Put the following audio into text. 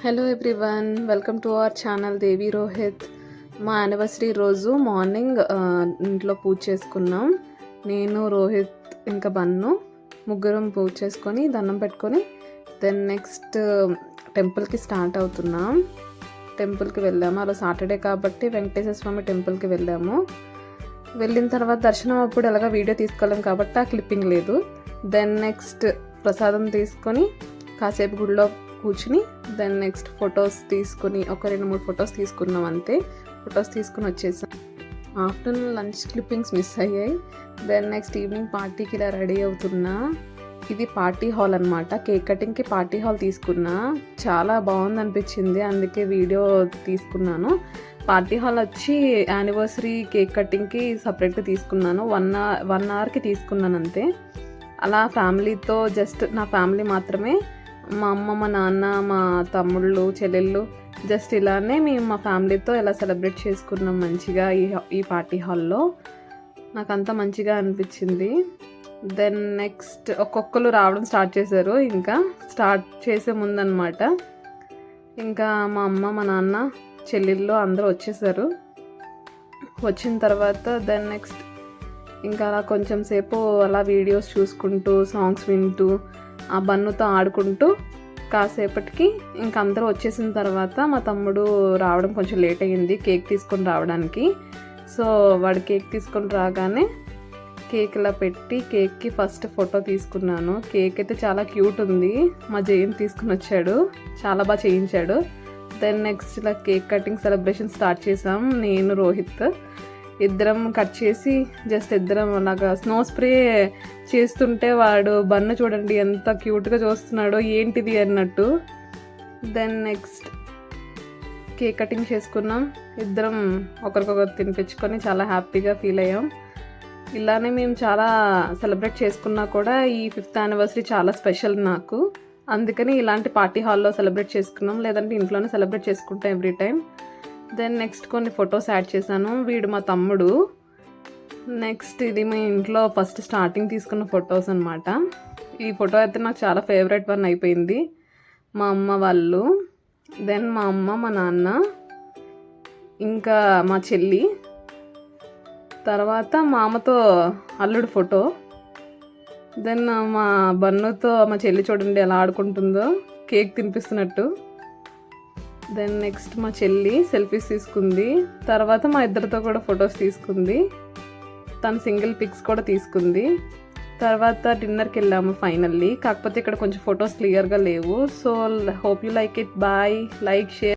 Hello everyone, welcome to our channel Devi Rohit. మా anniversary రోజు morning ఇంట్లో పూజ చేసుకున్నాం. నేను, రోహిత్ ఇంకా బన్ను ముగ్గురం పూజ చేసుకొని దండం పెట్టుకొని దెన్ నెక్స్ట్ టెంపుల్కి స్టార్ట్ అవుతున్నాం. టెంపుల్కి వెళ్ళాము. అలా సాటర్డే కాబట్టి వెంకటేశ్వర స్వామి టెంపుల్కి వెళ్ళాము. వెళ్ళిన తర్వాత దర్శనం అప్పుడు ఎలాగ వీడియో తీసుకోలేం కాబట్టి ఆ క్లిప్పింగ్ లేదు. దెన్ నెక్స్ట్ ప్రసాదం తీసుకొని కాసేపు గుడిలో కూర్చుని దెన్ నెక్స్ట్ ఫొటోస్ తీసుకుని ఒక 2-3 ఫొటోస్ తీసుకున్నాం. అంతే, ఫొటోస్ తీసుకుని వచ్చేసాం. ఆఫ్టర్నూన్ లంచ్ క్లిప్పింగ్స్ మిస్ అయ్యాయి. దెన్ నెక్స్ట్ ఈవినింగ్ పార్టీకి ఇలా రెడీ అవుతున్నా. ఇది పార్టీ హాల్ అనమాట. కేక్ కటింగ్కి పార్టీ హాల్ తీసుకున్నా. చాలా బాగుంది అనిపించింది, అందుకే వీడియో తీసుకున్నాను. పార్టీ హాల్ వచ్చి యానివర్సరీ కేక్ కటింగ్కి సపరేట్గా తీసుకున్నాను. 1 అవర్కి తీసుకున్నాను అంతే. అలా ఫ్యామిలీతో, జస్ట్ నా ఫ్యామిలీ మాత్రమే, మా అమ్మ, మా నాన్న, మా తమ్ముళ్ళు, చెల్లెళ్ళు, జస్ట్ ఇలానే మేము మా ఫ్యామిలీతో ఇలా సెలబ్రేట్ చేసుకున్నాం మంచిగా ఈ పార్టీ హాల్లో. నాకు అంతా మంచిగా అనిపించింది. దెన్ నెక్స్ట్ ఒక్కొక్కరు రావడం స్టార్ట్ చేశారు. ఇంకా స్టార్ట్ చేసే ముందనమాట, ఇంకా మా అమ్మ, మా నాన్న, చెల్లెళ్ళు అందరూ వచ్చేసారు. వచ్చిన తర్వాత దెన్ నెక్స్ట్ ఇంకా అలా కొంచెం సేపు అలా వీడియోస్ చూసుకుంటూ, సాంగ్స్ వింటూ, ఆ బన్నుతో ఆడుకుంటూ కాసేపటికి ఇంక అందరూ వచ్చేసిన తర్వాత మా తమ్ముడు రావడం కొంచెం లేట్ అయ్యింది కేక్ తీసుకొని రావడానికి. సో వాడు కేక్ తీసుకొని రాగానే కేక్ ఇలా పెట్టి కేక్కి ఫస్ట్ ఫోటో తీసుకున్నాను. కేక్ అయితే చాలా క్యూట్ ఉంది. మా జైన్ తీసుకుని వచ్చాడు, చాలా బాగా చేయించాడు. దెన్ నెక్స్ట్ ఇలా కేక్ కటింగ్ సెలబ్రేషన్ స్టార్ట్ చేసాం. నేను, రోహిత్ ఇద్దరం కట్ చేసి జస్ట్ ఇద్దరం అలాగా స్నో స్ప్రే చేస్తుంటే వాడు బన్ను చూడండి ఎంత క్యూట్గా చూస్తున్నాడో, ఏంటిది అన్నట్టు. దెన్ నెక్స్ట్ కేక్ కటింగ్ చేసుకున్నాం. ఇద్దరం ఒకరికొకరు తినిపించుకొని చాలా హ్యాపీగా ఫీల్ అయ్యాం. ఇలానే మేము చాలా సెలబ్రేట్ చేసుకున్నా కూడా ఈ 5th యానివర్సరీ చాలా స్పెషల్ నాకు. అందుకని ఇలాంటి పార్టీ హాల్లో సెలబ్రేట్ చేసుకున్నాం, లేదంటే ఇంట్లోనే సెలబ్రేట్ చేసుకుంటాం ఎవ్రీ టైం. దెన్ నెక్స్ట్ కొన్ని ఫొటోస్ యాడ్ చేశాను. వీడు మా తమ్ముడు. నెక్స్ట్ ఇది మా ఇంట్లో ఫస్ట్ స్టార్టింగ్ తీసుకున్న ఫొటోస్ అనమాట. ఈ ఫోటో అయితే నాకు చాలా ఫేవరెట్ వన్ అయిపోయింది. మా అమ్మ వాళ్ళు, దెన్ మా అమ్మ, మా నాన్న, ఇంకా మా చెల్లి, తర్వాత మా అమ్మతో అల్లుడు ఫోటో, దెన్ మా బన్నుతో మా చెల్లి చూడండి ఎలా ఆడుకుంటుందో కేక్ తినిపిస్తున్నట్టు. దెన్ నెక్స్ట్ మా చెల్లి సెల్ఫీస్ తీసుకుంది. తర్వాత మా ఇద్దరితో కూడా ఫొటోస్ తీసుకుంది. తను సింగిల్ పిక్స్ కూడా తీసుకుంది. తర్వాత డిన్నర్కి వెళ్ళాము ఫైనల్లీ. కాకపోతే ఇక్కడ కొంచెం ఫొటోస్ క్లియర్గా లేవు. So hope you like it. Bye, like, share.